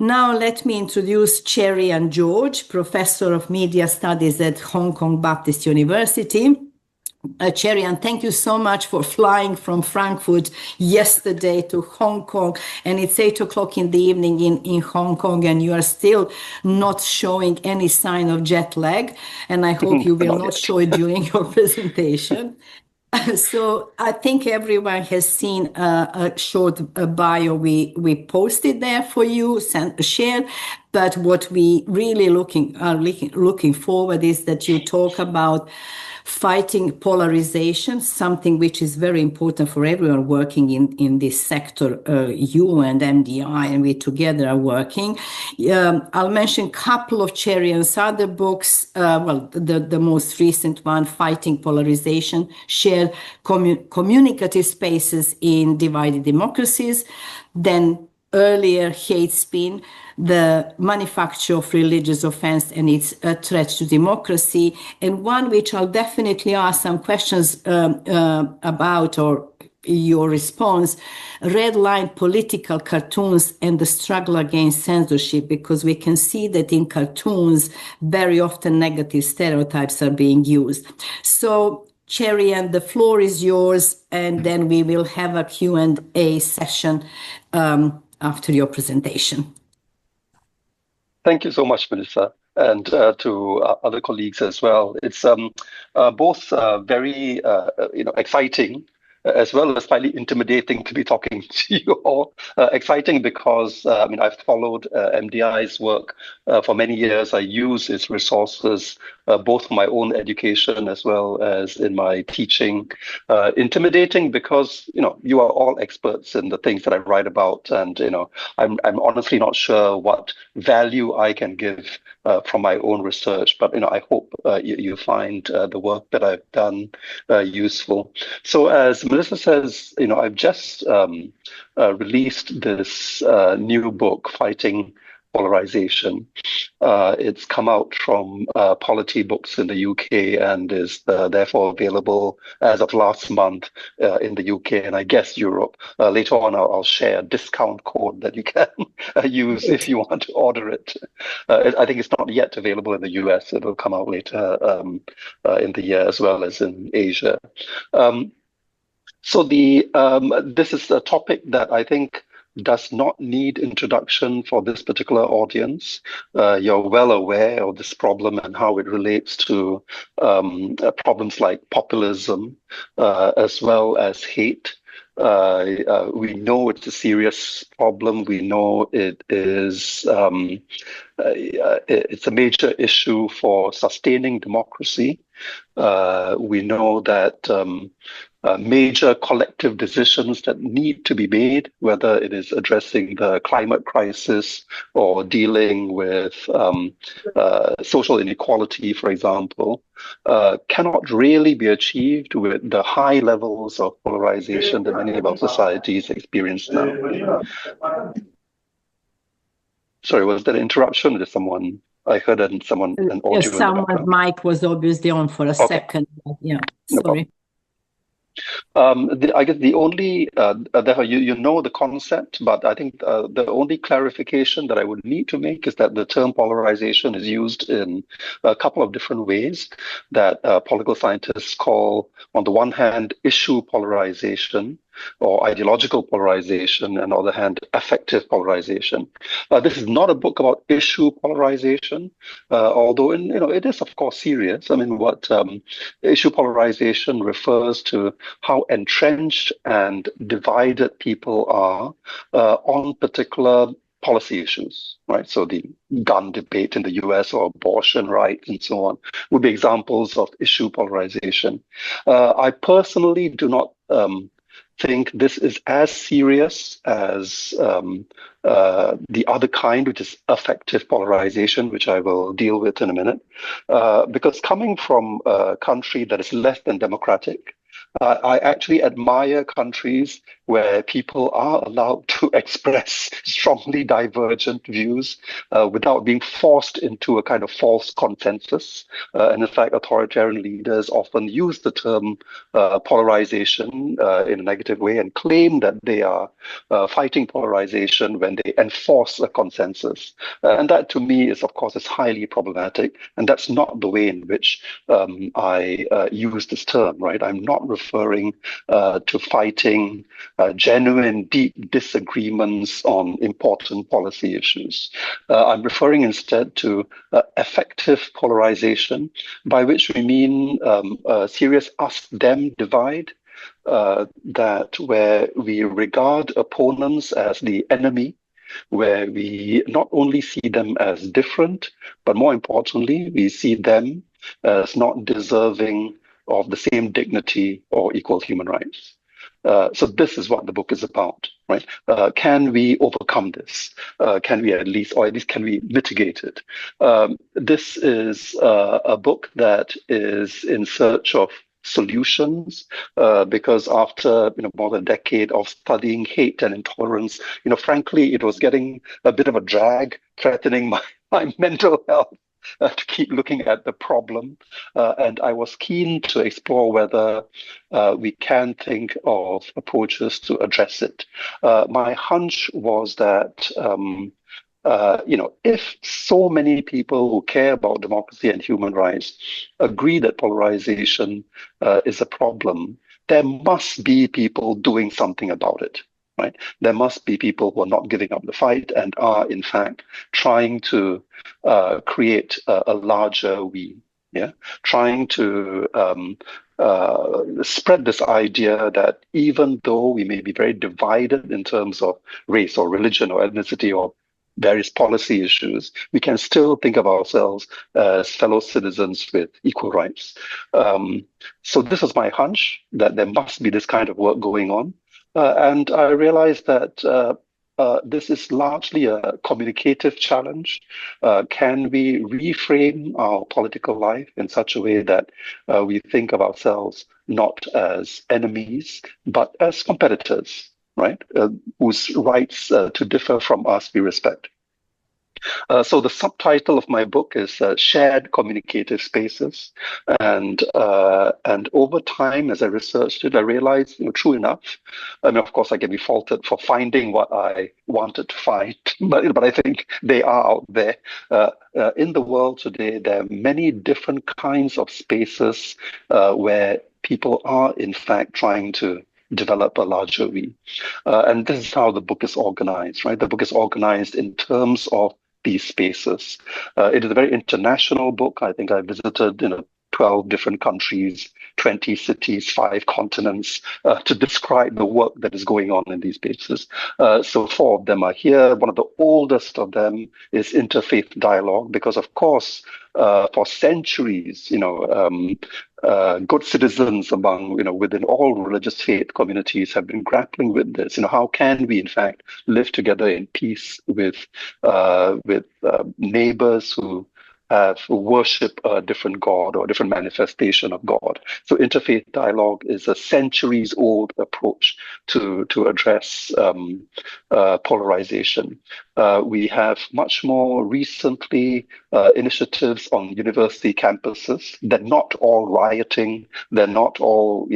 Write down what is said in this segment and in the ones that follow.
Now let me introduce Cherian George, Professor of Media Studies at Hong Kong Baptist University. Cherian, thank you so much for flying from Frankfurt yesterday to Hong Kong, and it's 8 o'clock in the evening in Hong Kong, and you are still not showing any sign of jet lag, and I hope you will not show it during your presentation. So I think everyone has seen a short bio we posted there for you, shared. But what we really looking forward is that you talk about fighting polarization, something which is very important for everyone working in this sector. You and MDI and we together are working. I'll mention a couple of Cherian's other books. The most recent one, Fighting Polarization, shared Communicative Spaces in Divided Democracies. Then earlier, Hate Spin, the manufacture of religious offense and its threat to democracy, and one which I'll definitely ask some questions about, or your response, Red Line Political Cartoons and the Struggle Against Censorship, because we can see that in cartoons, very often negative stereotypes are being used. So, Cherian, the floor is yours, and then we will have a Q&A session after your presentation. Thank you so much, Melissa, and to other colleagues as well. It's both very exciting, as well as slightly intimidating to be talking to you all. Exciting because I've followed MDI's work for many years. I use its resources both for my own education as well as in my teaching. Intimidating because you are all experts in the things that I write about, and I'm honestly not sure what value I can give from my own research, but I hope you find the work that I've done useful. So as Melissa says, I've just released this new book, Fighting Polarization. It's come out from Polity Books in the UK and is therefore available as of last month in the UK and I guess Europe. Later on, I'll share a discount code that you can use if you want to order it. I think it's not yet available in the US. It will come out later in the year as well as in Asia. So this is a topic that I think does not need introduction for this particular audience. You're well aware of this problem and how it relates to problems like populism as well as hate. We know it's a serious problem. We know it is it's a major issue for sustaining democracy. We know that major collective decisions that need to be made, whether it is addressing the climate crisis or dealing with social inequality, for example, cannot really be achieved with the high levels of polarization that many of our societies experience now. Sorry, was that an interruption? Did someone? I heard an audio. Yes, someone's mic was obviously on for a second. Yeah, sorry. I guess the only, therefore you know the concept, but I think the only clarification that I would need to make is that the term polarization is used in a couple of different ways that political scientists call, on the one hand, issue polarization, or ideological polarization, and on the other hand, affective polarization. This is not a book about issue polarization, although it is of course serious. I mean, what issue polarization refers to how entrenched and divided people are on particular policy issues, right? So the gun debate in the US or abortion rights and so on would be examples of issue polarization. I personally do not think this is as serious as the other kind, which is affective polarization, which I will deal with in a minute. Because coming from a country that is less than democratic, I actually admire countries where people are allowed to express strongly divergent views without being forced into a kind of false consensus. And in fact, authoritarian leaders often use the term polarization in a negative way and claim that they are fighting polarization when they enforce a consensus. And that, to me, is, of course, is highly problematic. And that's not the way in which I use this term, right? I'm not referring to fighting genuine, deep disagreements on important policy issues. I'm referring instead to affective polarization, by which we mean a serious us-them divide, that where we regard opponents as the enemy, where we not only see them as different, but more importantly, we see them as not deserving of the same dignity or equal human rights. So this is what the book is about, right? Can we overcome this? Can we at least can we mitigate it? This is a book that is in search of solutions, because after more than a decade of studying hate and intolerance, frankly, it was getting a bit of a drag, threatening my mental health. To keep looking at the problem, and I was keen to explore whether we can think of approaches to address it. My hunch was that if so many people who care about democracy and human rights agree that polarization is a problem, there must be people doing something about it. Right? There must be people who are not giving up the fight and are, in fact, trying to create a larger we. Yeah, trying to spread this idea that even though we may be very divided in terms of race or religion or ethnicity or various policy issues, we can still think of ourselves as fellow citizens with equal rights. So this was my hunch, that there must be this kind of work going on. And I realized that this is largely a communicative challenge. Can we reframe our political life in such a way that we think of ourselves not as enemies, but as competitors, right? Whose rights to differ from us we respect. So the subtitle of my book is Shared Communicative Spaces, and over time, as I researched it, I realized, true enough. I mean, of course, I can be faulted for finding what I wanted to find, but I think they are out there. In the world today, there are many different kinds of spaces where people are, in fact, trying to develop a larger we. And this is how the book is organized, right? The book is organized in terms of these spaces. It is a very international book. I think I visited 12 different countries, 20 cities, 5 continents, to describe the work that is going on in these spaces. So 4 of them are here. One of the oldest of them is interfaith dialogue, because of course, for centuries, good citizens within all religious faith communities have been grappling with this. How can we, in fact, live together in peace with neighbors who worship a different God or a different manifestation of God? So interfaith dialogue is a centuries-old approach to address polarization. We have much more recently initiatives on university campuses. They're not all rioting. They're not all,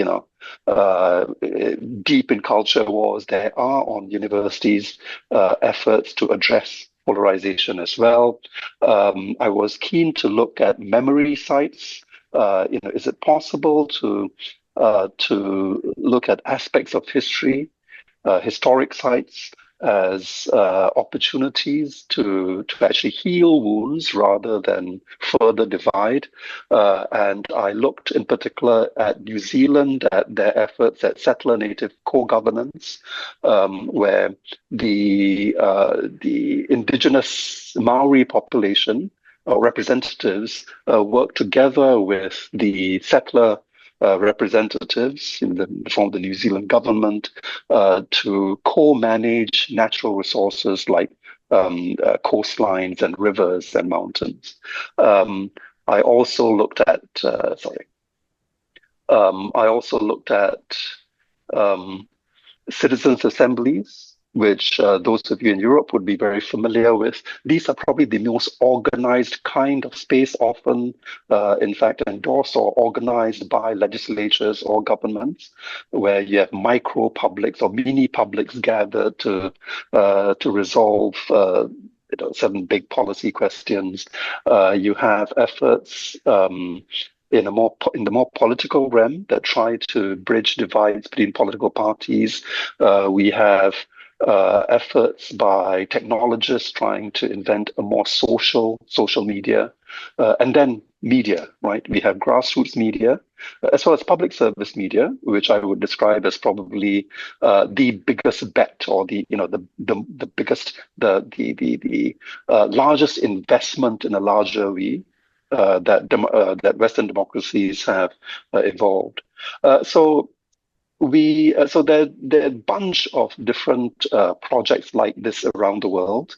deep in culture wars. There are on universities efforts to address polarization as well. I was keen to look at memory sites. Is it possible to look at aspects of history, historic sites, as opportunities to actually heal wounds rather than further divide. And I looked in particular at New Zealand, at their efforts at settler native co-governance, where the indigenous Maori population representatives work together with the settler representatives in the form of the New Zealand government to co-manage natural resources like coastlines and rivers and mountains. I also looked at, I also looked at citizens' assemblies, which those of you in Europe would be very familiar with. These are probably the most organized kind of space, often, in fact, endorsed or organized by legislatures or governments, where you have micro publics or mini publics gathered to resolve certain big policy questions. You have efforts in the more political realm that try to bridge divides between political parties. We have efforts by technologists trying to invent a more social media, and then media, right? We have grassroots media, as well as public service media, which I would describe as probably the biggest bet, or the biggest, the largest investment in a larger way that Western democracies have evolved. So there are a bunch of different projects like this around the world.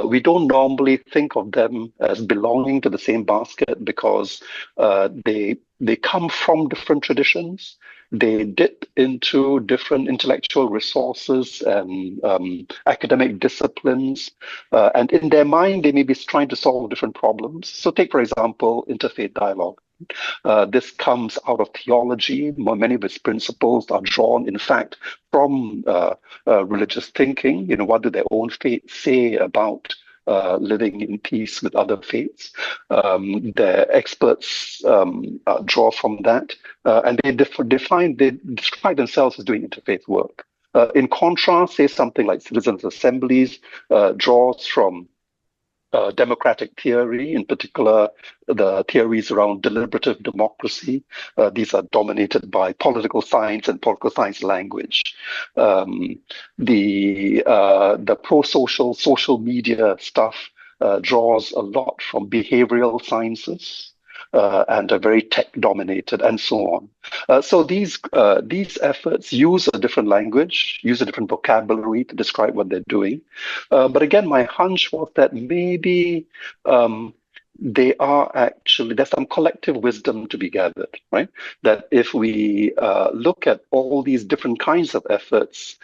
We don't normally think of them as belonging to the same basket because they come from different traditions. They dip into different intellectual resources and academic disciplines, and in their mind, they may be trying to solve different problems. So take, for example, interfaith dialogue. This comes out of theology. Many of its principles are drawn, in fact, from religious thinking. What do their own faiths say about living in peace with other faiths? Their experts draw from that, and they describe themselves as doing interfaith work. In contrast, say something like citizens' assemblies draws from democratic theory, in particular, the theories around deliberative democracy. These are dominated by political science and political science language. The pro-social, social media stuff draws a lot from behavioral sciences. And are very tech-dominated, and so on. So these efforts use a different language, use a different vocabulary to describe what they're doing. But again, my hunch was that maybe they are actually, there's some collective wisdom to be gathered, right? That if we look at all these different kinds of efforts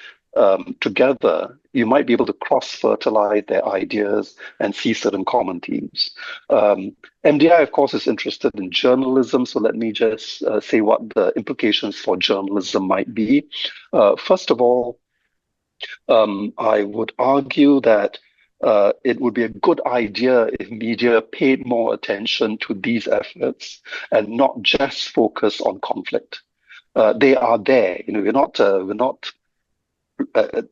together, you might be able to cross-fertilize their ideas and see certain common themes. MDI, of course, is interested in journalism, so let me just say what the implications for journalism might be. First of all, I would argue that it would be a good idea if media paid more attention to these efforts and not just focus on conflict. They are there. We're not.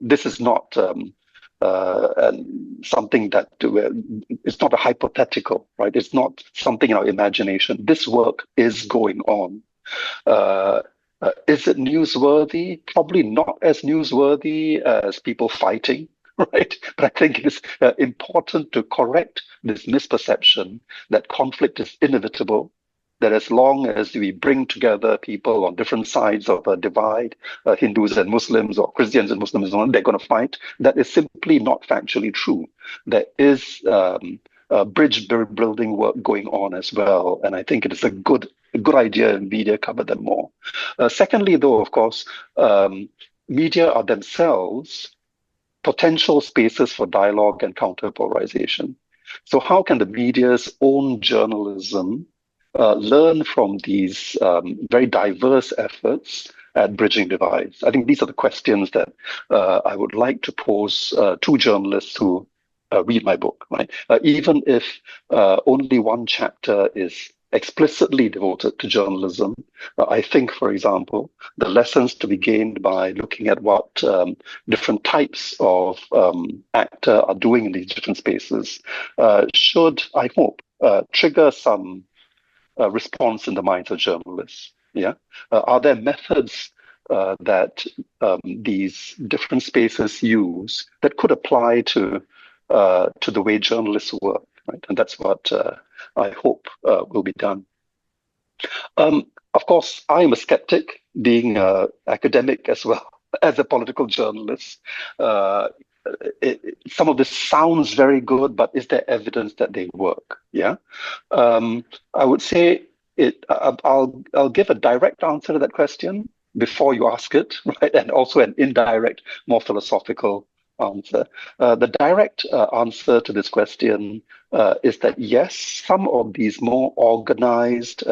This is not something that it's not a hypothetical, right? It's not something in our imagination. This work is going on. Is it newsworthy? Probably not as newsworthy as people fighting, right? But I think it's important to correct this misperception that conflict is inevitable, that as long as we bring together people on different sides of a divide, Hindus and Muslims or Christians and Muslims, they're going to fight. That is simply not factually true. There is bridge building work going on as well, and I think it is a good idea in media cover them more. Secondly, though, of course, media are themselves potential spaces for dialogue and counter-polarization. So how can the media's own journalism learn from these very diverse efforts at bridging divides? I think these are the questions that I would like to pose to journalists who read my book, right? Even if only one chapter is explicitly devoted to journalism, I think, for example, the lessons to be gained by looking at what different types of actor are doing in these different spaces should, I hope, trigger some response in the minds of journalists. Yeah, are there methods that these different spaces use that could apply to the way journalists work? Right, and that's what I hope will be done. Of course, I am a skeptic, being an academic as well as a political journalist. Some of this sounds very good, but is there evidence that they work? Yeah, I would say I'll give a direct answer to that question before you ask it, right? And also an indirect, more philosophical answer. The direct answer to this question is that yes, some of these more organized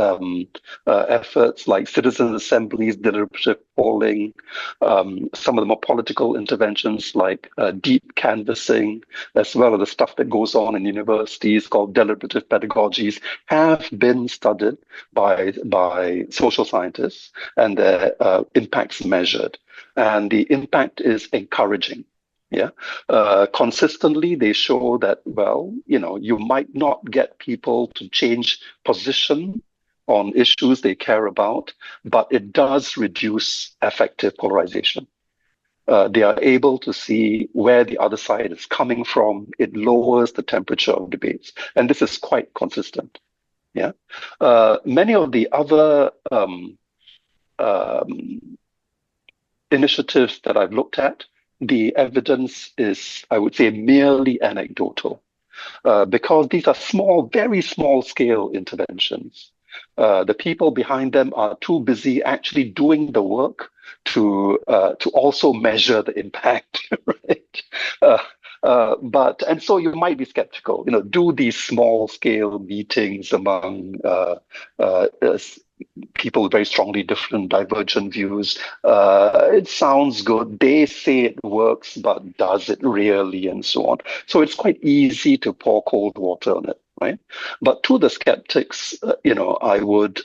efforts like citizen assemblies, deliberative polling, some of the more political interventions like deep canvassing, as well as the stuff that goes on in universities called deliberative pedagogies, have been studied by social scientists and their impacts measured. And the impact is encouraging. Yeah. Consistently, they show that, well, you might not get people to change position on issues they care about, but it does reduce affective polarization. They are able to see where the other side is coming from. It lowers the temperature of debates. And this is quite consistent. Yeah. Many of the other initiatives that I've looked at, the evidence is, I would say, merely anecdotal, because these are small, very small scale interventions. The people behind them are too busy actually doing the work to also measure the impact, right? And so you might be skeptical. Do these small scale meetings among people with very strongly different, divergent views. It sounds good. They say it works, but does it really, and so on. So it's quite easy to pour cold water on it, right? But to the skeptics, I would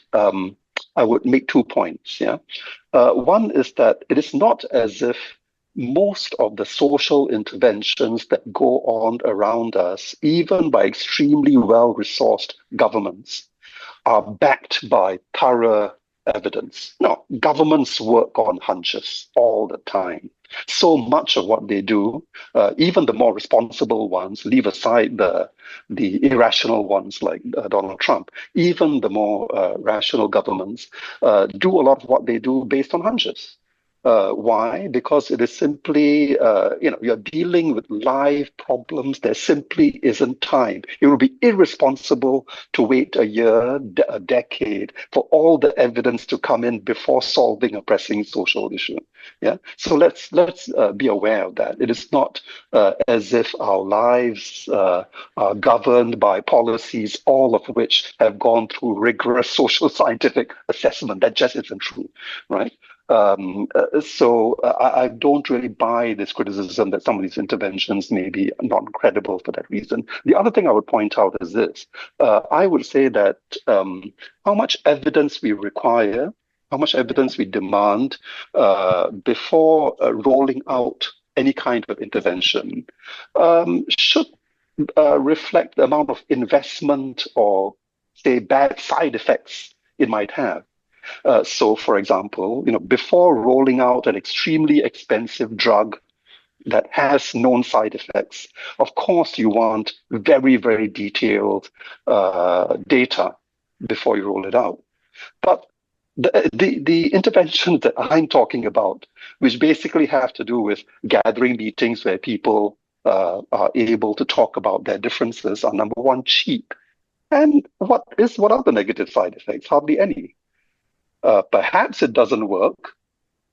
make 2 points. Yeah, one is that it is not as if most of the social interventions that go on around us, even by extremely well-resourced governments, are backed by thorough evidence. No, governments work on hunches all the time. So much of what they do, even the more responsible ones, leave aside the irrational ones like Donald Trump, even the more rational governments do a lot of what they do based on hunches. Why? Because it is simply, you're dealing with live problems. There simply isn't time. It would be irresponsible to wait a year, a decade for all the evidence to come in before solving a pressing social issue. Yeah. So let's be aware of that. It is not as if our lives are governed by policies, all of which have gone through rigorous social scientific assessment. That just isn't true, right? So I don't really buy this criticism that some of these interventions may be not credible for that reason. The other thing I would point out is this. I would say that how much evidence we require, how much evidence we demand before rolling out any kind of intervention should reflect the amount of investment or, say, bad side effects it might have. So, for example, before rolling out an extremely expensive drug that has known side effects, of course, you want very, very detailed data before you roll it out. But the interventions that I'm talking about, which basically have to do with gathering meetings where people are able to talk about their differences, are number one, cheap. And what are the negative side effects? Hardly any. Perhaps it doesn't work,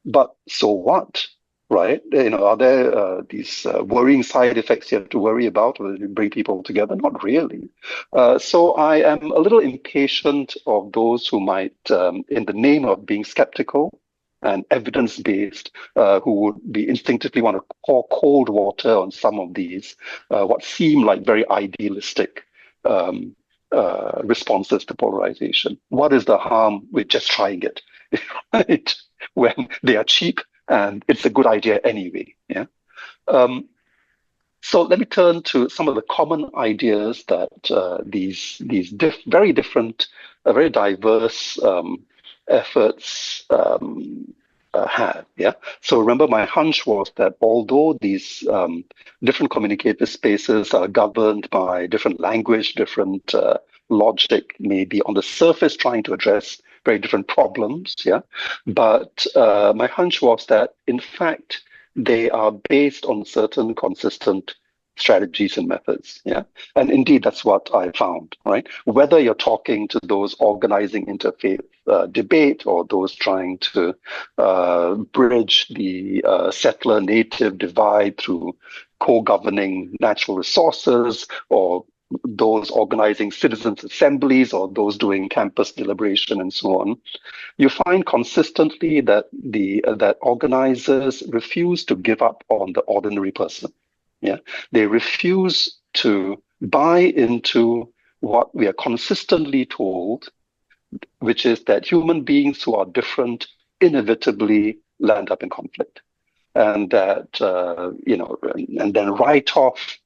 but so what, right? Are there these worrying side effects you have to worry about when you bring people together? Not really. So I am a little impatient of those who might, in the name of being skeptical and evidence-based, who would be instinctively want to pour cold water on some of these, what seem like very idealistic responses to polarization. What is the harm with just trying it, right? When they are cheap and it's a good idea anyway. Yeah. So let me turn to some of the common ideas that these very different, very diverse efforts had. Yeah. So remember, my hunch was that although these different communicative spaces are governed by different language, different logic, maybe on the surface trying to address very different problems. Yeah. But my hunch was that, in fact, they are based on certain consistent strategies and methods. Yeah, and indeed that's what I found. Right, whether you're talking to those organizing interfaith debate or those trying to bridge the settler-native divide through co-governing natural resources, or those organizing citizens' assemblies, or those doing campus deliberation and so on, you find consistently that that organizers refuse to give up on the ordinary person. Yeah, they refuse to buy into what we are consistently told, which is that human beings who are different inevitably land up in conflict, and that and then write off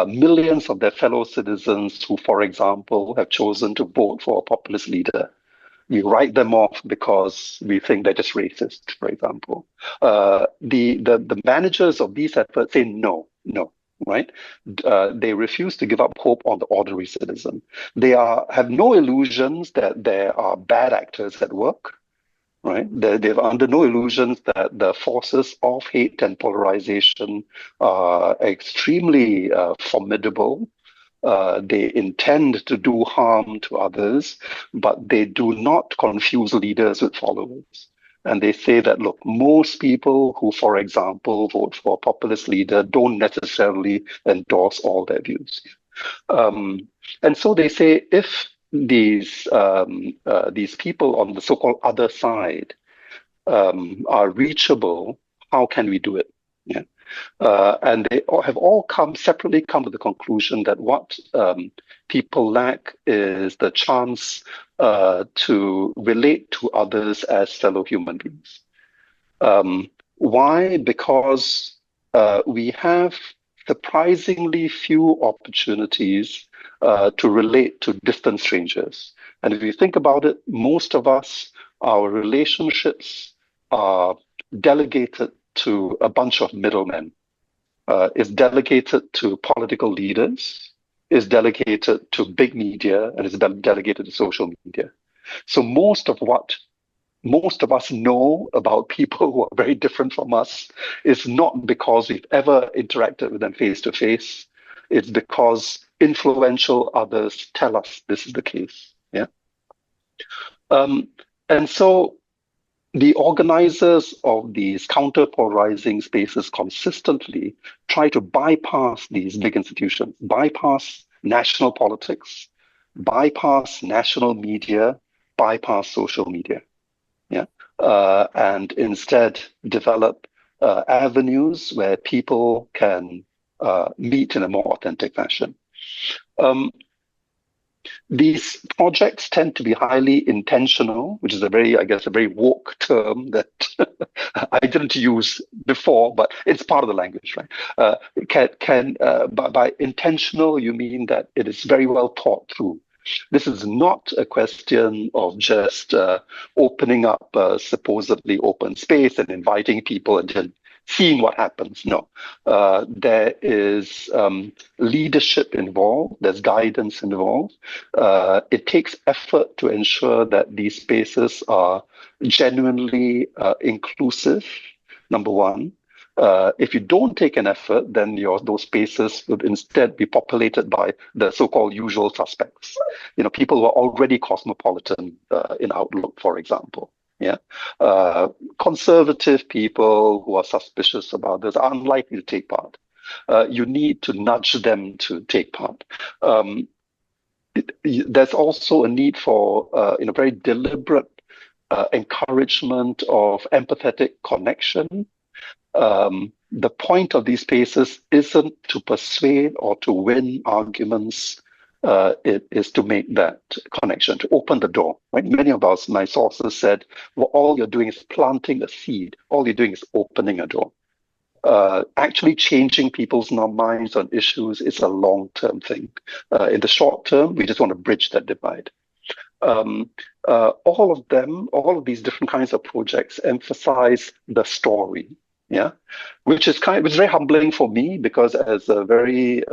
millions of their fellow citizens who, for example, have chosen to vote for a populist leader. We write them off because we think they're just racist, for example. The managers of these efforts say no, right? They refuse to give up hope on the ordinary citizen. They have no illusions that there are bad actors at work, right? They're under no illusions that the forces of hate and polarization are extremely formidable. They intend to do harm to others, but they do not confuse leaders with followers. And they say that, look, most people who, for example, vote for a populist leader don't necessarily endorse all their views. And so they say, if these people on the so-called other side are reachable, how can we do it? Yeah. And they have all separately come to the conclusion that what people lack is the chance to relate to others as fellow human beings. Why? Because we have surprisingly few opportunities to relate to distant strangers. And if you think about it, most of us, our relationships are delegated to a bunch of middlemen. Is delegated to political leaders, is delegated to big media, and is delegated to social media. So most of us know about people who are very different from us is not because we've ever interacted with them face to face. It's because influential others tell us this is the case. Yeah. And so the organizers of these counter-polarizing spaces consistently try to bypass these big institutions, bypass national politics, bypass national media, bypass social media, and instead develop avenues where people can meet in a more authentic fashion. These projects tend to be highly intentional, which is a very woke term that I didn't use before, but it's part of the language, right? By intentional, you mean that it is very well thought through. This is not a question of just opening up a supposedly open space and inviting people and then seeing what happens. No, there is leadership involved, there's guidance involved. It takes effort to ensure that these spaces are genuinely inclusive, number one. If you don't take an effort, then those spaces would instead be populated by the so-called usual suspects. People who are already cosmopolitan in outlook, for example. Yeah, conservative people who are suspicious about this are unlikely to take part. You need to nudge them to take part. There's also a need for very deliberate encouragement of empathetic connection. The point of these spaces isn't to persuade or to win arguments. It is to make that connection, to open the door. Right? Many of my sources said, well, all you're doing is planting a seed. All you're doing is opening a door. Actually changing people's minds on issues is a long-term thing. In the short term, we just want to bridge that divide. All of these different kinds of projects emphasize the story, which is very humbling for me, because as a very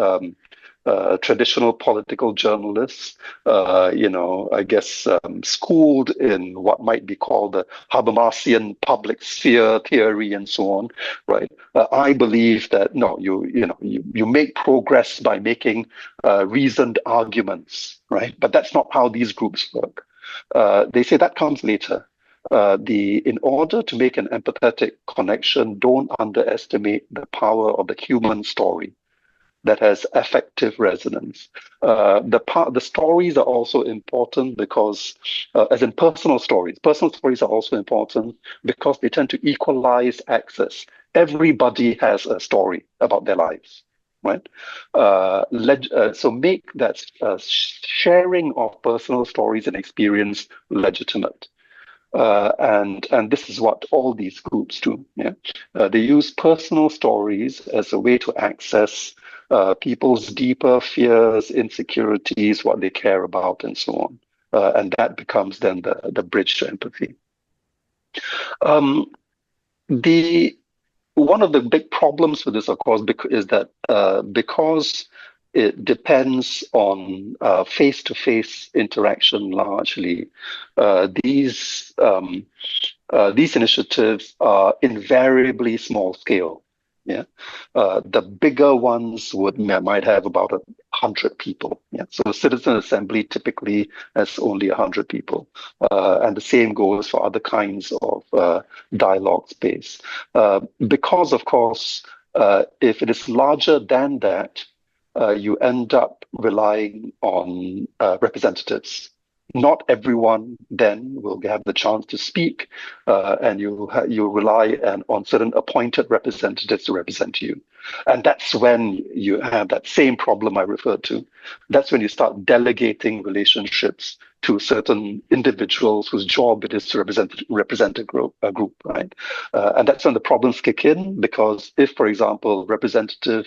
traditional political journalists, I guess schooled in what might be called the Habermasian public sphere theory and so on, right? I believe that no, you make progress by making reasoned arguments, right? But that's not how these groups work. They say that comes later. In order to make an empathetic connection, don't underestimate the power of the human story that has affective resonance. The stories are also important because, as in personal stories are also important because they tend to equalize access. Everybody has a story about their lives, right? So make that sharing of personal stories and experience legitimate. And this is what all these groups do. Yeah, they use personal stories as a way to access people's deeper fears, insecurities, what they care about, and so on. And that becomes then the bridge to empathy. One of the big problems with this, of course, is that because it depends on face-to-face interaction largely, these initiatives are invariably small scale. Yeah, the bigger ones might have about 100 people. Yeah, so a citizen assembly typically has only 100 people, and the same goes for other kinds of dialogue space. Because, of course, if it is larger than that, you end up relying on representatives. Not everyone then will have the chance to speak, and you rely on certain appointed representatives to represent you. And that's when you have that same problem I referred to. That's when you start delegating relationships to certain individuals whose job it is to represent a group, right? And that's when the problems kick in, because if, for example, representative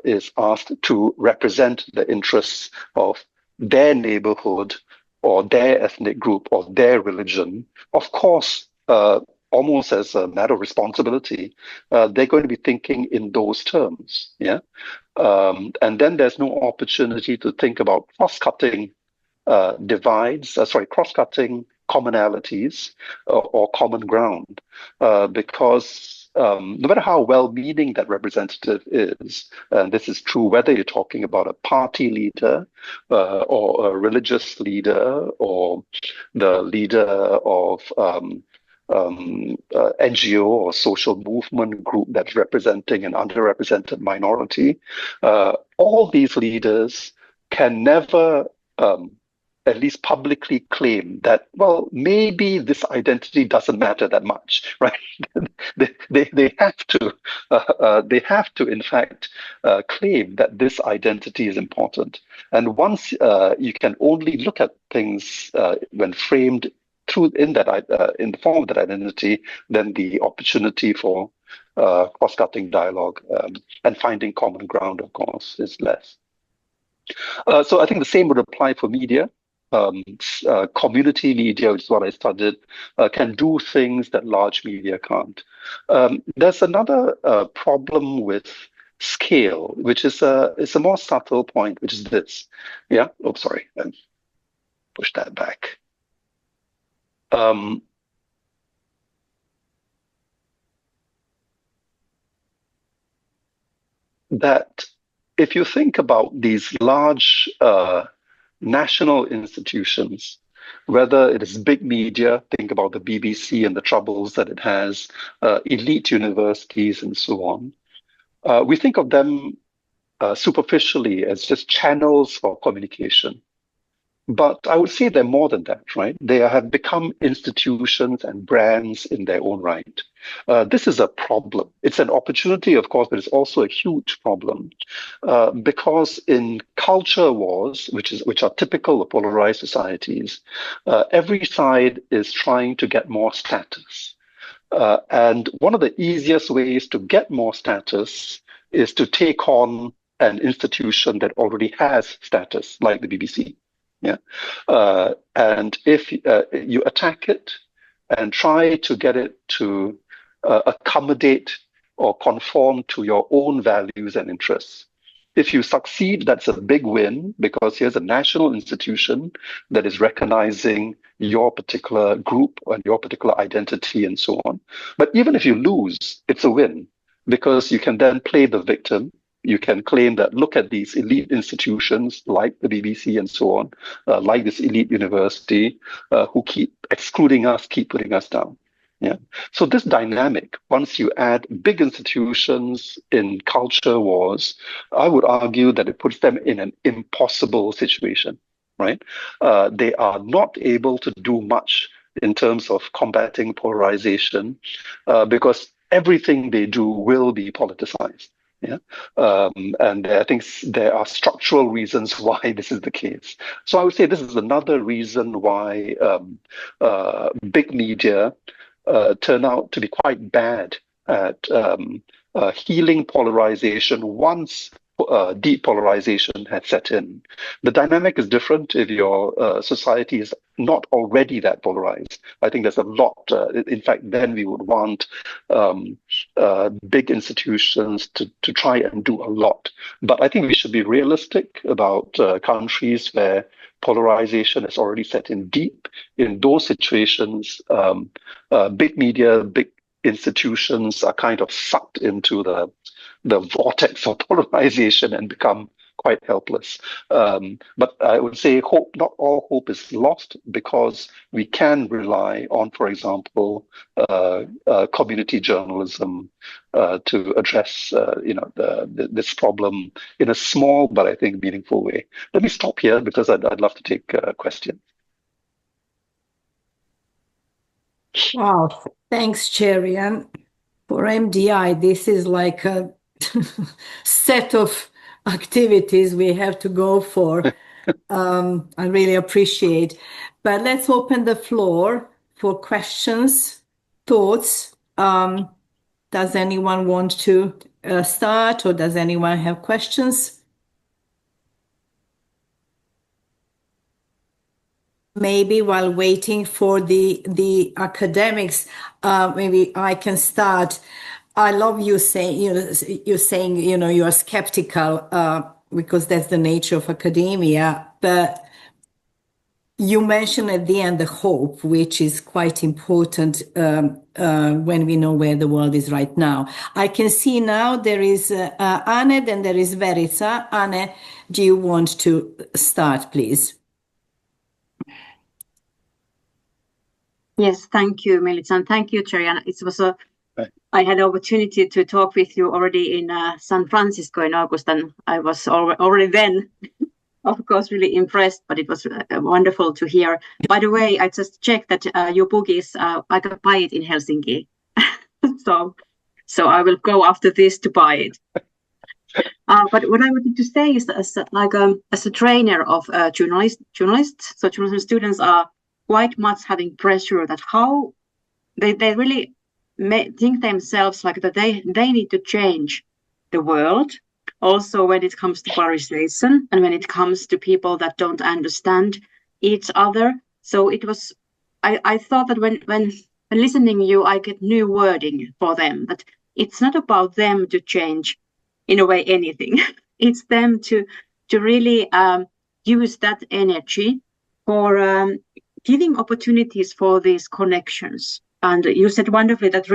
is asked to represent the interests of their neighborhood or their ethnic group or their religion, of course, almost as a matter of responsibility, they're going to be thinking in those terms. Yeah, and then there's no opportunity to think about cross-cutting cross-cutting commonalities or common ground, because no matter how well-meaning that representative is, and this is true whether you're talking about a party leader or a religious leader or the leader of NGO or social movement group that's representing an underrepresented minority, all these leaders can never at least publicly claim that, well, maybe this identity doesn't matter that much, right? they have to in fact claim that this identity is important. And once you can only look at things when framed in the form of that identity, then the opportunity for cross-cutting dialogue and finding common ground, of course, is less. So I think the same would apply for media. Community media, which is what I studied, can do things that large media can't. There's another problem with scale, which is it's a more subtle point, which is this. Yeah. Oh, sorry. Push that back. That if you think about these large national institutions, whether it is big media, think about the BBC and the troubles that it has, elite universities and so on, we think of them superficially as just channels for communication. But I would say they're more than that, right? They have become institutions and brands in their own right. This is a problem. It's an opportunity, of course, but it's also a huge problem because in culture wars, which are typical of polarized societies, every side is trying to get more status. And one of the easiest ways to get more status is to take on an institution that already has status, like the BBC. Yeah, and if you attack it and try to get it to accommodate or conform to your own values and interests, If you succeed, that's a big win, because here's a national institution that is recognizing your particular group and your particular identity and so on. But even if you lose, it's a win, because you can then play the victim. You can claim that, look at these elite institutions like the BBC and so on, like this elite university, who keep excluding us, keep putting us down. Yeah. So this dynamic, once you add big institutions in culture wars, I would argue that it puts them in an impossible situation, right? They are not able to do much in terms of combating polarization, because everything they do will be politicized. Yeah, and I think there are structural reasons why this is the case. So I would say this is another reason why big media turn out to be quite bad at healing polarization once deep polarization had set in. The dynamic is different if your society is not already that polarized. I think there's a lot. In fact, then we would want big institutions to try and do a lot. But I think we should be realistic about countries where polarization is already set in deep. In those situations, big media, big institutions are kind of sucked into the vortex of polarization and become quite helpless. But I would say not all hope is lost, because we can rely on, for example, community journalism to address this problem in a small but I think meaningful way. Let me stop here, because I'd love to take questions. Wow, thanks, Cherian. For MDI, this is like a set of activities we have to go for. I really appreciate. But let's open the floor for questions, thoughts. Does anyone want to start, or does anyone have questions? Maybe while waiting for the academics, maybe I can start. I love you saying, you're saying, you are skeptical, because that's the nature of academia. But you mentioned at the end the hope, which is quite important when we know where the world is right now. I can see now there is Anne, then there is Verica. Anne, do you want to start, please? Yes, thank you, Milica, and thank you, Cherian. It was I had the opportunity to talk with you already in San Francisco in August, and I was already then, of course, really impressed, but it was wonderful to hear. By the way, I just checked that your book is, I can buy it in Helsinki. so I will go after this to buy it. But what I wanted to say is, as a trainer of journalists, so journalism students are quite much having pressure that how they really think themselves like that they need to change the world, also when it comes to polarization and when it comes to people that don't understand each other. So it was, I thought that when listening to you, I get new wording for them, that it's not about them to change in a way anything. It's them to really use that energy for giving opportunities for these connections. And you said wonderfully that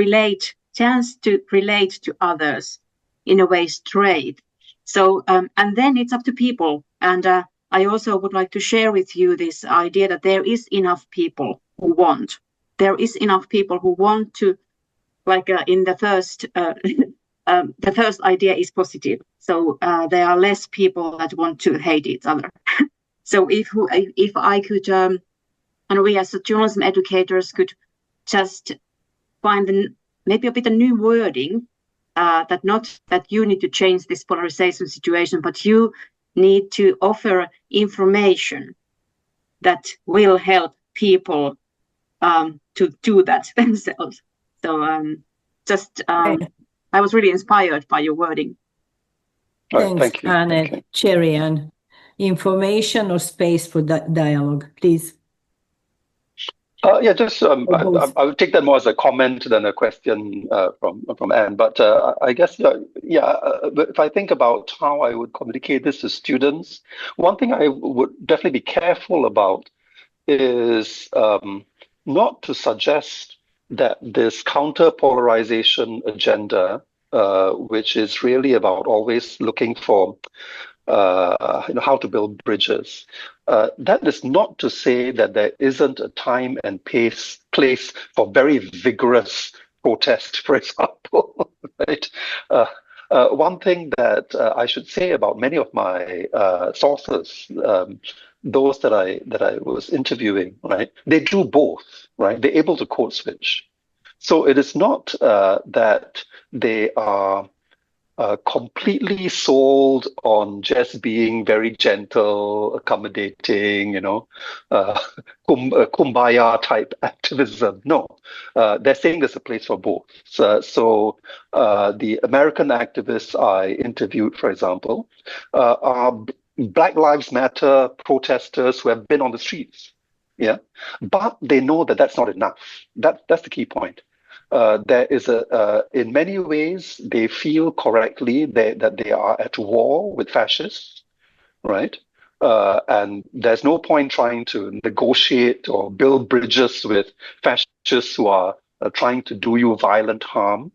chance to relate to others in a way straight. So, and then it's up to people. And I also would like to share with you this idea that there is enough people who want. There is enough people who want to, like in the first, the first idea is positive. So there are less people that want to hate each other. So if I could, and we as journalism educators could just find maybe a bit of new wording, that not that you need to change this polarization situation, but you need to offer information that will help people to do that themselves. So I was really inspired by your wording. Thanks, thank you. Anne. Cherian, information or space for dialogue, please. Yeah, just I would take that more as a comment than a question from Anne. But I guess but if I think about how I would communicate this to students, one thing I would definitely be careful about is not to suggest that this counter-polarization agenda, which is really about always looking for how to build bridges. That is not to say that there isn't a time and place for very vigorous protest, for example. Right? One thing that I should say about many of my sources, those that I was interviewing, right, they do both, right? They're able to code switch. So it is not that they are completely sold on just being very gentle, accommodating, kumbaya type activism. No, they're saying there's a place for both. So the American activists I interviewed, for example, are Black Lives Matter protesters who have been on the streets. Yeah, but they know that that's not enough. That's the key point. There is in many ways, they feel correctly that they are at war with fascists, right? And there's no point trying to negotiate or build bridges with fascists who are trying to do you violent harm.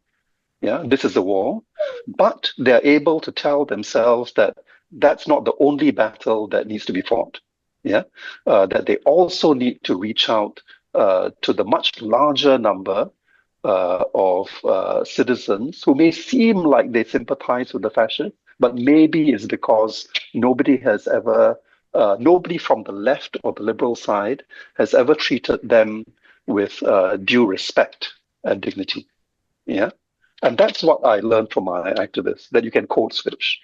Yeah, this is a war. But they're able to tell themselves that that's not the only battle that needs to be fought. Yeah, that they also need to reach out to the much larger number of citizens who may seem like they sympathize with the fascists, but maybe it's because nobody from the left or the liberal side has ever treated them with due respect and dignity. Yeah, and that's what I learned from my activists, that you can code switch.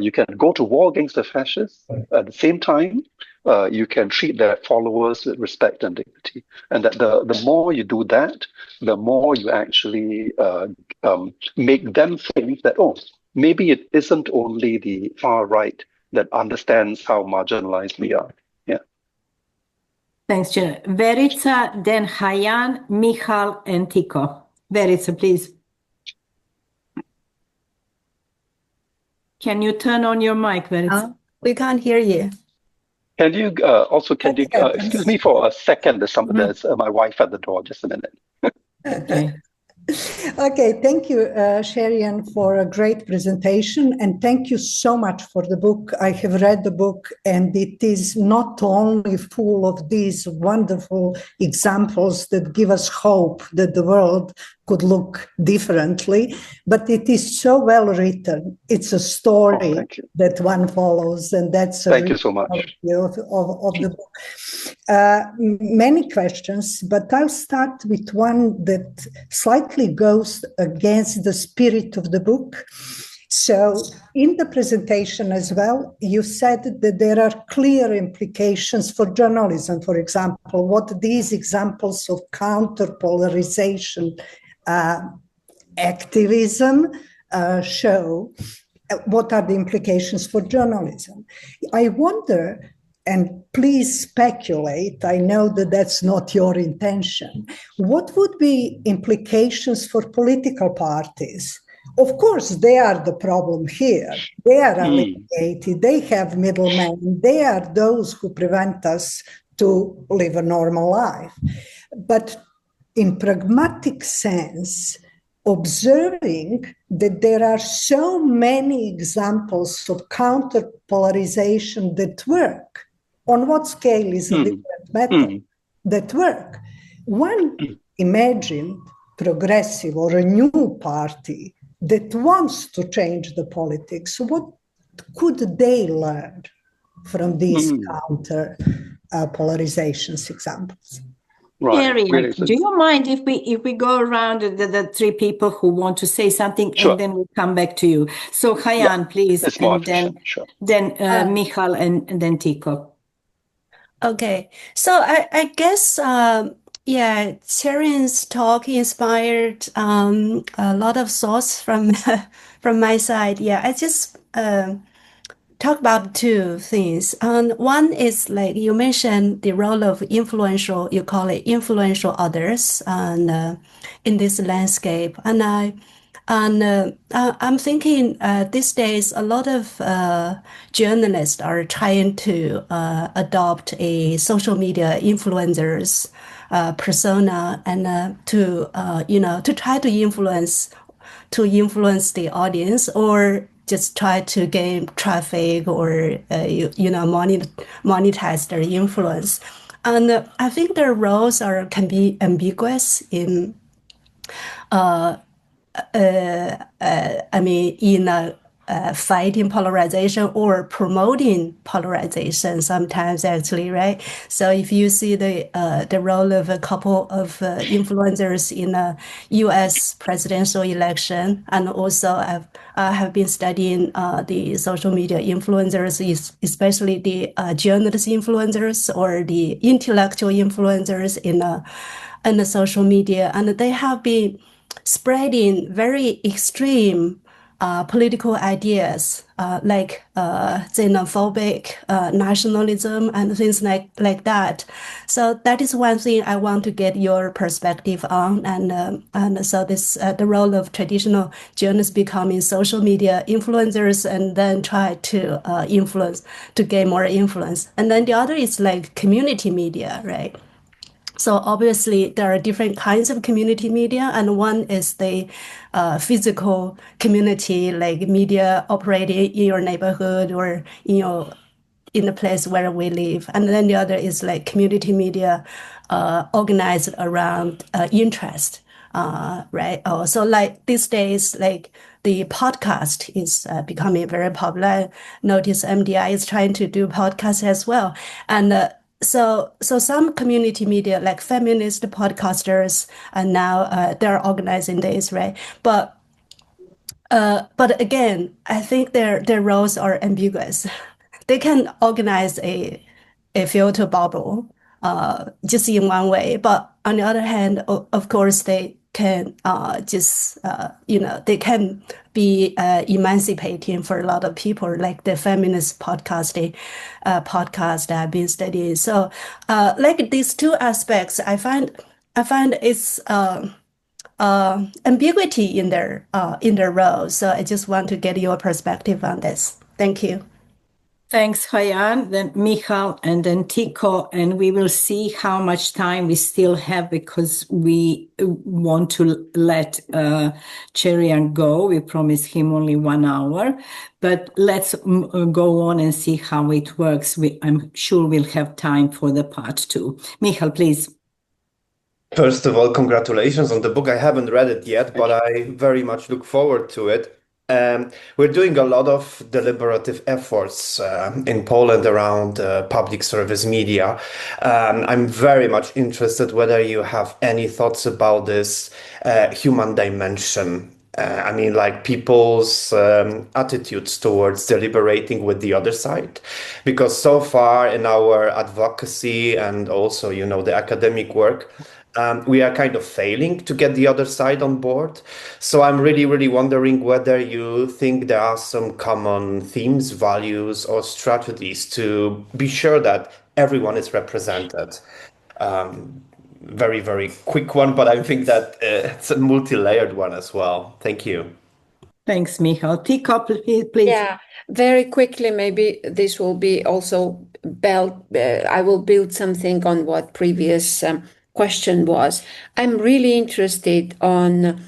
You can go to war against the fascists. At the same time, you can treat their followers with respect and dignity. And that the more you do that, the more you actually make them think that, oh, maybe it isn't only the far right that understands how marginalized we are. Yeah. Thanks, Chair. Verica, then Hayan, Michal, and Tico. Verica, please. Can you turn on your mic, Verica? We can't hear you. Can you excuse me for a second? There's my wife at the door. Just a minute. Okay. Okay, thank you, Cherian, for a great presentation, and thank you so much for the book. I have read the book, and it is not only full of these wonderful examples that give us hope that the world could look differently, but it is so well written. It's a story that one follows, and that's thank you so much of the book. Many questions, but I'll start with one that slightly goes against the spirit of the book. So in the presentation as well, you said that there are clear implications for journalism. For example, what these examples of counter-polarization activism show, what are the implications for journalism? I wonder, and please speculate, I know that that's not your intention, what would be implications for political parties? Of course, they are the problem here. They are alienated, they have middlemen, they are those who prevent us to live a normal life. But in pragmatic sense, observing that there are so many examples of counter-polarization that work, on what scale is a different matter, that work. One imagined progressive or a new party that wants to change the politics. What could they learn from these counter-polarizations examples? Right. Do you mind if we go around the three people who want to say something, and then we come back to you? So Hayan, please, and then Michal, and then Tico. Okay, so I guess Cherian's talk inspired a lot of thoughts from my side. Yeah, I just talk about two things. One is like you mentioned the role of influential, you call it influential others, and in this landscape. I'm thinking these days a lot of journalists are trying to adopt a social media influencers persona, and to try to influence the audience, or just try to gain traffic, or monetize their influence. And I think their roles can be ambiguous in fighting polarization or promoting polarization sometimes, actually, right? So if you see the role of a couple of influencers in a U.S. presidential election, and also I have been studying the social media influencers, especially the journalist influencers or the intellectual influencers in the social media, and they have been spreading very extreme political ideas, like xenophobic nationalism and things like that. So that is one thing I want to get your perspective on, and so this the role of traditional journalists becoming social media influencers, and then try to gain more influence. And then the other is like community media, right? So obviously there are different kinds of community media, and one is the physical community, like media operating in your neighborhood or in the place where we live. And then the other is like community media organized around interest, right? So like these days, like the podcast is becoming very popular. Notice MDI is trying to do podcasts as well. And so some community media, like feminist podcasters, and now they're organizing this, right? But again, I think their roles are ambiguous. They can organize a filter bubble just in one way, but on the other hand, of course, they can they can be emancipating for a lot of people, like the feminist podcast I've been studying. So like these two aspects, I find it's ambiguity in their role. So I just want to get your perspective on this. Thank you. Thanks, Hayan, then Michal, and then Tico, and we will see how much time we still have, because we want to let Cherian go. We promised him only 1 hour, but let's go on and see how it works. I'm sure we'll have time for the part 2. Michal, please. First of all, congratulations on the book. I haven't read it yet, but I very much look forward to it. We're doing a lot of deliberative efforts in Poland around public service media. I'm very much interested whether you have any thoughts about this human dimension. I mean, like people's attitudes towards deliberating with the other side, because so far in our advocacy and also, the academic work, we are kind of failing to get the other side on board. So I'm really, really wondering whether you think there are some common themes, values, or strategies to be sure that everyone is represented. Very, very quick one, but I think that it's a multi-layered one as well. Thank you. Thanks, Michal. Tico, please. Yeah, very quickly, maybe this will be also I will build something on what previous question was. I'm really interested on,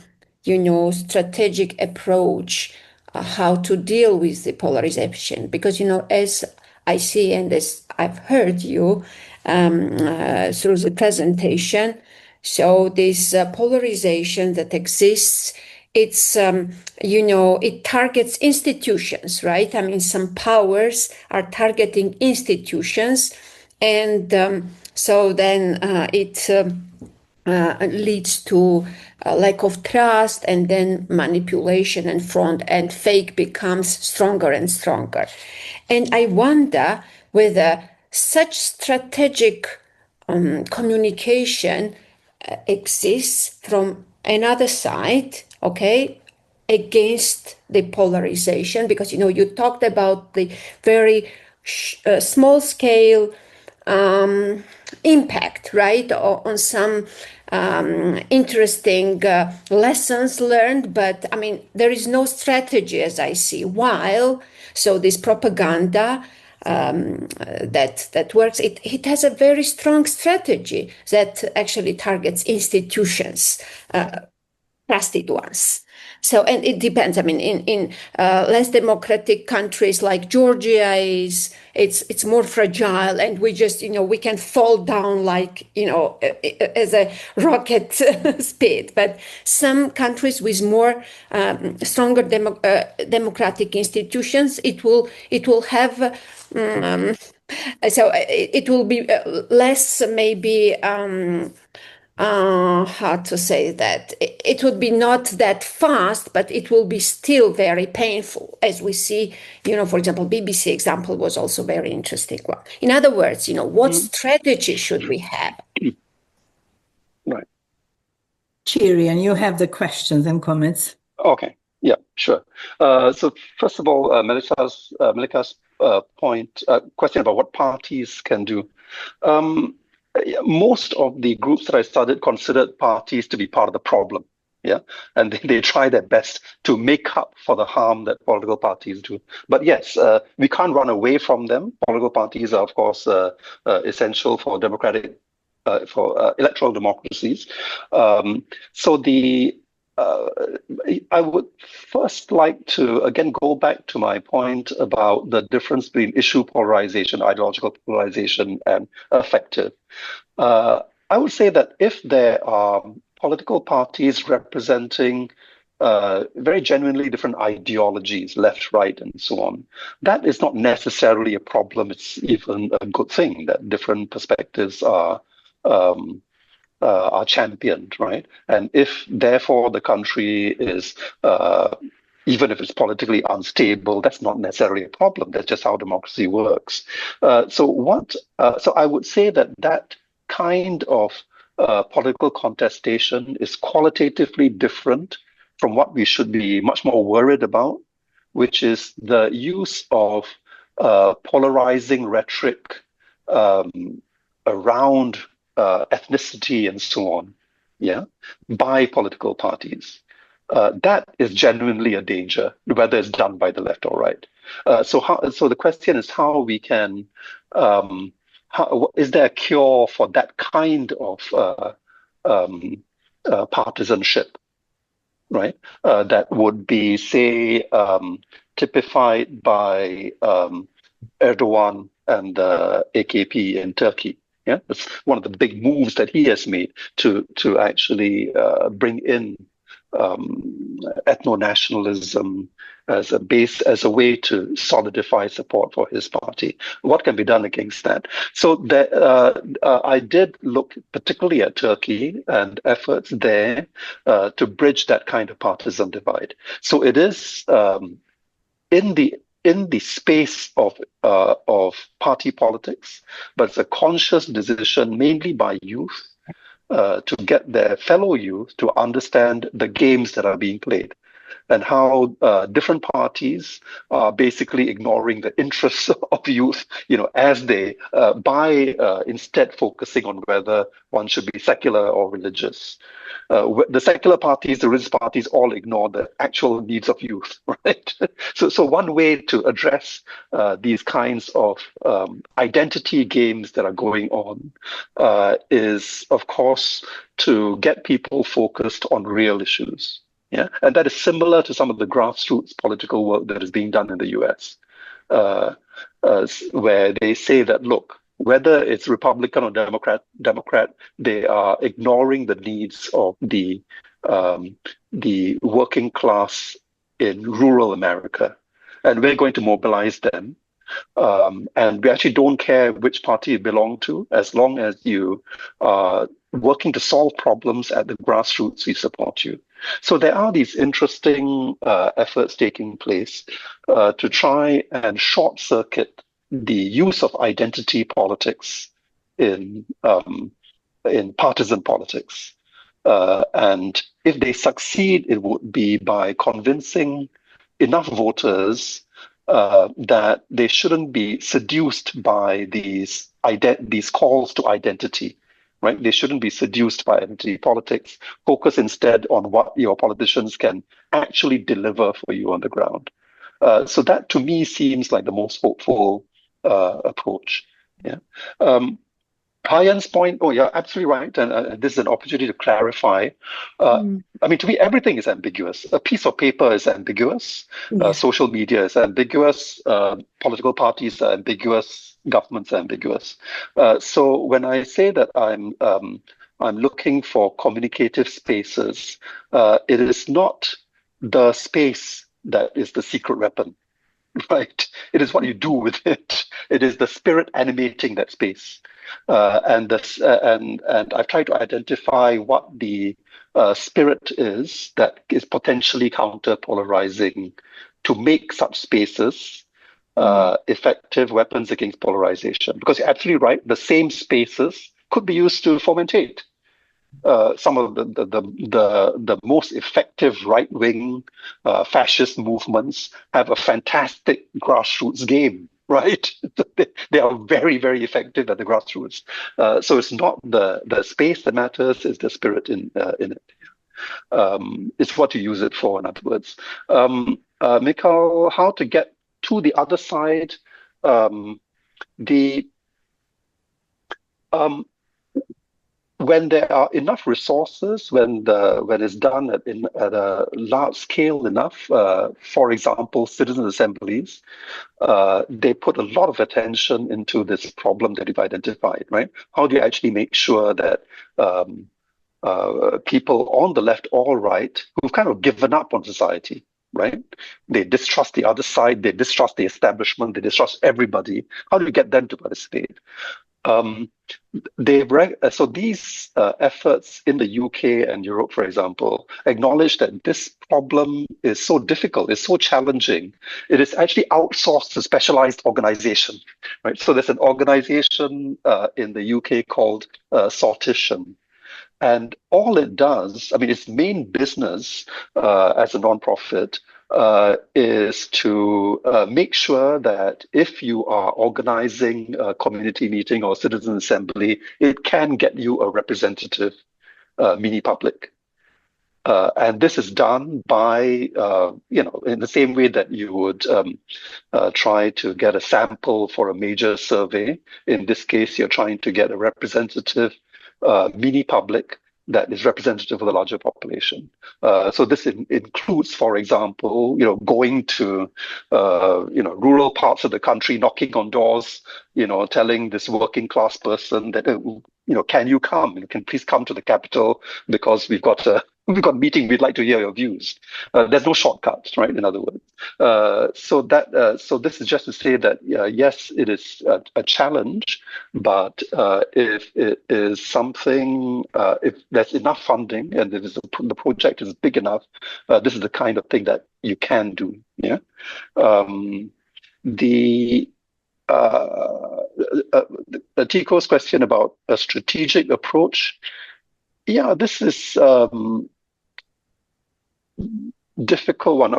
strategic approach, how to deal with the polarization, because, as I see and as I've heard you through the presentation, so this polarization that exists, it's, it targets institutions, right? I mean, some powers are targeting institutions, and so then it leads to a lack of trust, and then manipulation and front and fake becomes stronger and stronger. And I wonder whether such strategic communication exists from another side, okay? against the polarization, because you talked about the very small scale impact, right, on some interesting lessons learned, but I mean there is no strategy as I see. So this propaganda that works, it has a very strong strategy that actually targets institutions, trusted ones. So, and it depends. I mean, in less democratic countries like Georgia, it's more fragile, and we just we can fall down like as a rocket speed. But some countries with more stronger democratic institutions, it will have. So it will be less maybe. How to say that? It would be not that fast, but it will be still very painful, as we see, for example, BBC example was also very interesting one. In other words, what strategy should we have? Right. Cherian, you have the questions and comments. Okay. Yeah, sure. So first of all, Melika's question about what parties can do. Most of the groups that I studied considered parties to be part of the problem, and they try their best to make up for the harm that political parties do. But yes, we can't run away from them. Political parties are, of course, essential for electoral democracies. I would first like to, again, go back to my point about the difference between issue polarization, ideological polarization, and affective. I would say that if there are political parties representing very genuinely different ideologies, left, right, and so on, that is not necessarily a problem. It's even a good thing that different perspectives are championed, right? And if, therefore, the country is, even if it's politically unstable, that's not necessarily a problem. That's just how democracy works. So I would say that kind of political contestation is qualitatively different from what we should be much more worried about, which is the use of polarizing rhetoric around ethnicity and so on, by political parties. That is genuinely a danger, whether it's done by the left or right. So the question is how we can, is there a cure for that kind of partisanship, right? That would be, say, typified by Erdogan and the AKP in Turkey. Yeah, that's one of the big moves that he has made to actually bring in ethno-nationalism as a way to solidify support for his party. What can be done against that? So I did look particularly at Turkey and efforts there to bridge that kind of partisan divide. So it is in the space of party politics, but it's a conscious decision, mainly by youth, to get their fellow youth to understand the games that are being played, and how different parties are basically ignoring the interests of youth, as they by instead focusing on whether one should be secular or religious. The secular parties, the religious parties, all ignore the actual needs of youth, right? So one way to address these kinds of identity games that are going on is, of course, to get people focused on real issues. Yeah, and that is similar to some of the grassroots political work that is being done in the US, where they say that, look, whether it's Republican or Democrat, they are ignoring the needs of the working class in rural America, and we're going to mobilize them. And we actually don't care which party you belong to, as long as you are working to solve problems at the grassroots, we support you. So there are these interesting efforts taking place to try and short circuit the use of identity politics in partisan politics. And if they succeed, it would be by convincing enough voters that they shouldn't be seduced by these calls to identity, right? They shouldn't be seduced by identity politics. Focus instead on what your politicians can actually deliver for you on the ground. So that to me seems like the most hopeful approach. Yeah. Hyan's point, oh, you're absolutely right. And this is an opportunity to clarify. I mean, to me, everything is ambiguous. A piece of paper is ambiguous. Social media is ambiguous. Political parties are ambiguous. Governments are ambiguous. So when I say that I'm looking for communicative spaces, it is not the space that is the secret weapon, right? It is what you do with it. It is the spirit animating that space. And I've tried to identify what the spirit is that is potentially counter-polarizing to make such spaces effective weapons against polarization. Because you're absolutely right, the same spaces could be used to fomentate some of the most effective right-wing fascist movements have a fantastic grassroots game, right? They are very, very effective at the grassroots. So it's not the space that matters, it's the spirit in it. It's what you use it for, in other words. Mikhail, how to get to the other side? When there are enough resources, when it's done at a large scale enough, for example, citizen assemblies, they put a lot of attention into this problem that you've identified, right? How do you actually make sure that people on the left or right who've kind of given up on society, right? They distrust the other side, they distrust the establishment, they distrust everybody. How do you get them to participate? So these efforts in the UK and Europe, for example, acknowledge that this problem is so difficult, it's so challenging. It is actually outsourced to specialized organization, right? So there's an organization in the UK called Sortition. And all it does, I mean, its main business as a nonprofit is to make sure that if you are organizing a community meeting or citizen assembly, it can get you a representative mini public. And this is done by, in the same way that you would try to get a sample for a major survey. In this case, you're trying to get a representative mini public that is representative of the larger population. So this includes, for example, going to, rural parts of the country, knocking on doors, telling this working class person that, can you come? You can please come to the capital because we've got a meeting. We'd like to hear your views. There's no shortcuts, right? In other words, so this is just to say that yes, it is a challenge, but if it is something, if there's enough funding and if the project is big enough, this is the kind of thing that you can do. Yeah. Tico's question about a strategic approach. Yeah, this is difficult one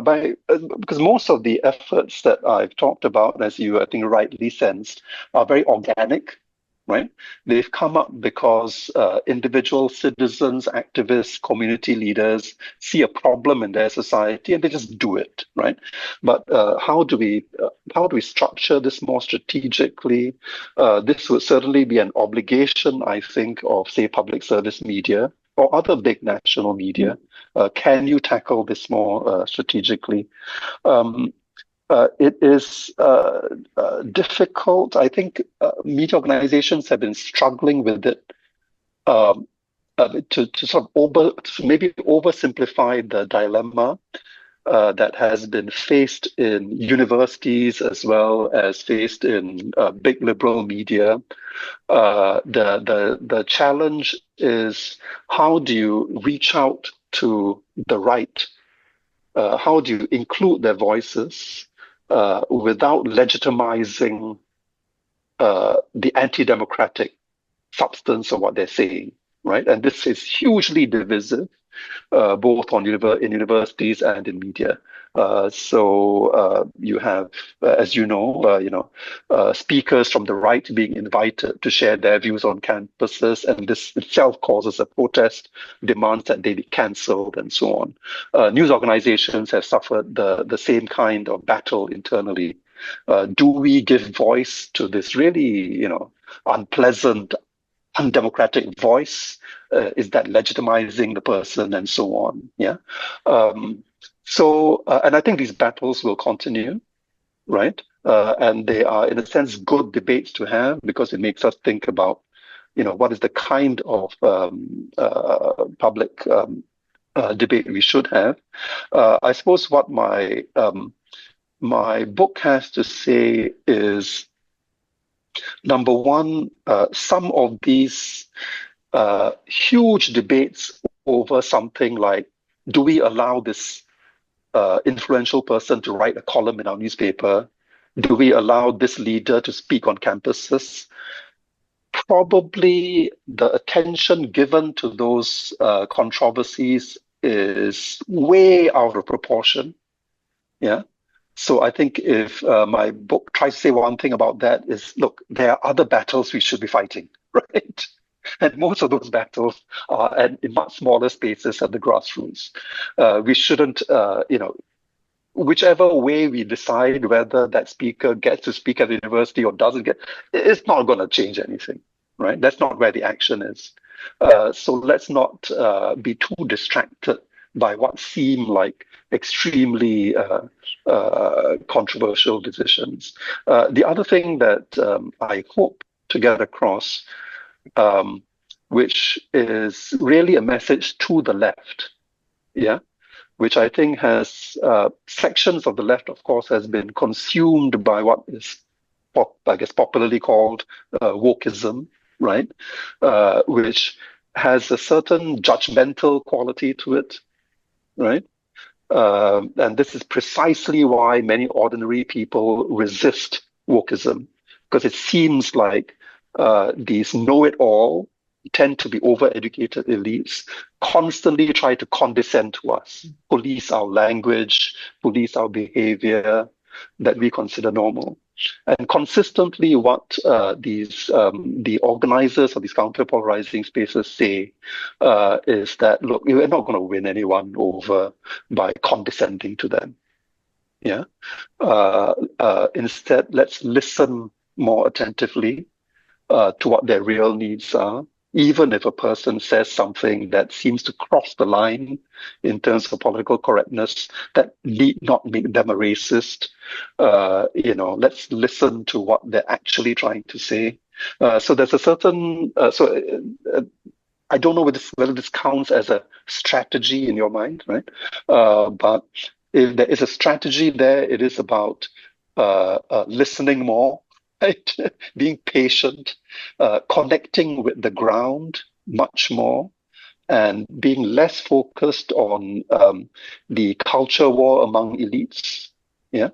because most of the efforts that I've talked about, as you I think rightly sensed, are very organic, right? They've come up because individual citizens, activists, community leaders see a problem in their society and they just do it, right? But how do we structure this more strategically? This would certainly be an obligation, I think, of, say, public service media or other big national media. Can you tackle this more strategically? It is difficult. I think media organizations have been struggling with it to sort of maybe oversimplify the dilemma that has been faced in universities as well as faced in big liberal media. The challenge is, how do you reach out to the right? How do you include their voices without legitimizing the anti-democratic substance of what they're saying, right? And this is hugely divisive, both in universities and in media. So you have, as you know, speakers from the right being invited to share their views on campuses, and this itself causes a protest, demands that they be cancelled, and so on. News organizations have suffered the same kind of battle internally. Do we give voice to this really, unpleasant, undemocratic voice? Is that legitimizing the person, and so on? Yeah. And I think these battles will continue, right? And they are, in a sense, good debates to have, because it makes us think about, what is the kind of public debate we should have. I suppose what my book has to say is, number one, some of these huge debates over something like, do we allow this influential person to write a column in our newspaper? Do we allow this leader to speak on campuses? Probably the attention given to those controversies is way out of proportion. Yeah. So I think if my book tries to say one thing about that is, look, there are other battles we should be fighting, right? And most of those battles are in much smaller spaces at the grassroots. We shouldn't, whichever way we decide whether that speaker gets to speak at the university or doesn't get, it's not going to change anything, right? That's not where the action is. So let's not be too distracted by what seem like extremely controversial decisions. The other thing that I hope to get across, which is really a message to the left, yeah, which I think has sections of the left, of course, has been consumed by what is, I guess, popularly called wokeism, right? Which has a certain judgmental quality to it, right? And this is precisely why many ordinary people resist wokeism, because it seems like these know-it-all tend to be over-educated elites constantly try to condescend to us, police our language, police our behavior that we consider normal. And consistently what the organizers of these counter-polarizing spaces say is that, look, we're not going to win anyone over by condescending to them. Yeah. Instead, let's listen more attentively to what their real needs are. Even if a person says something that seems to cross the line in terms of political correctness, that need not make them a racist. Let's listen to what they're actually trying to say. So there's a certain, I don't know whether this counts as a strategy in your mind, right? But if there is a strategy there, it is about listening more, right? Being patient, connecting with the ground much more, and being less focused on the culture war among elites. Yeah,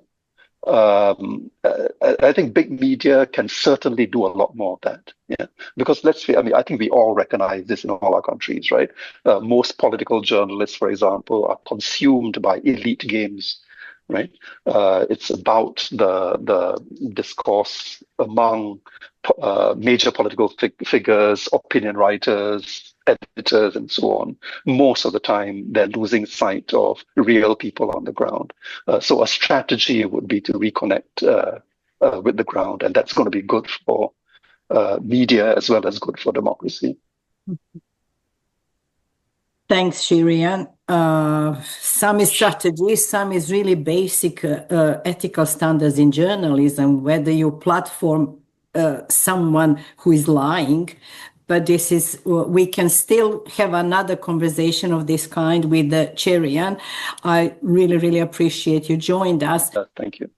I think big media can certainly do a lot more of that. Yeah, because I think we all recognize this in all our countries, right? Most political journalists, for example, are consumed by elite games. Right, it's about the discourse among major political figures, opinion writers, editors, and so on. Most of the time, they're losing sight of real people on the ground. So a strategy would be to reconnect with the ground, and that's going to be good for media as well as good for democracy. Thanks, Cherian. Some is strategy, some is really basic ethical standards in journalism, whether you platform someone who is lying. But this is, we can still have another conversation of this kind with Cherian. I really, really appreciate you joined us. Thank you.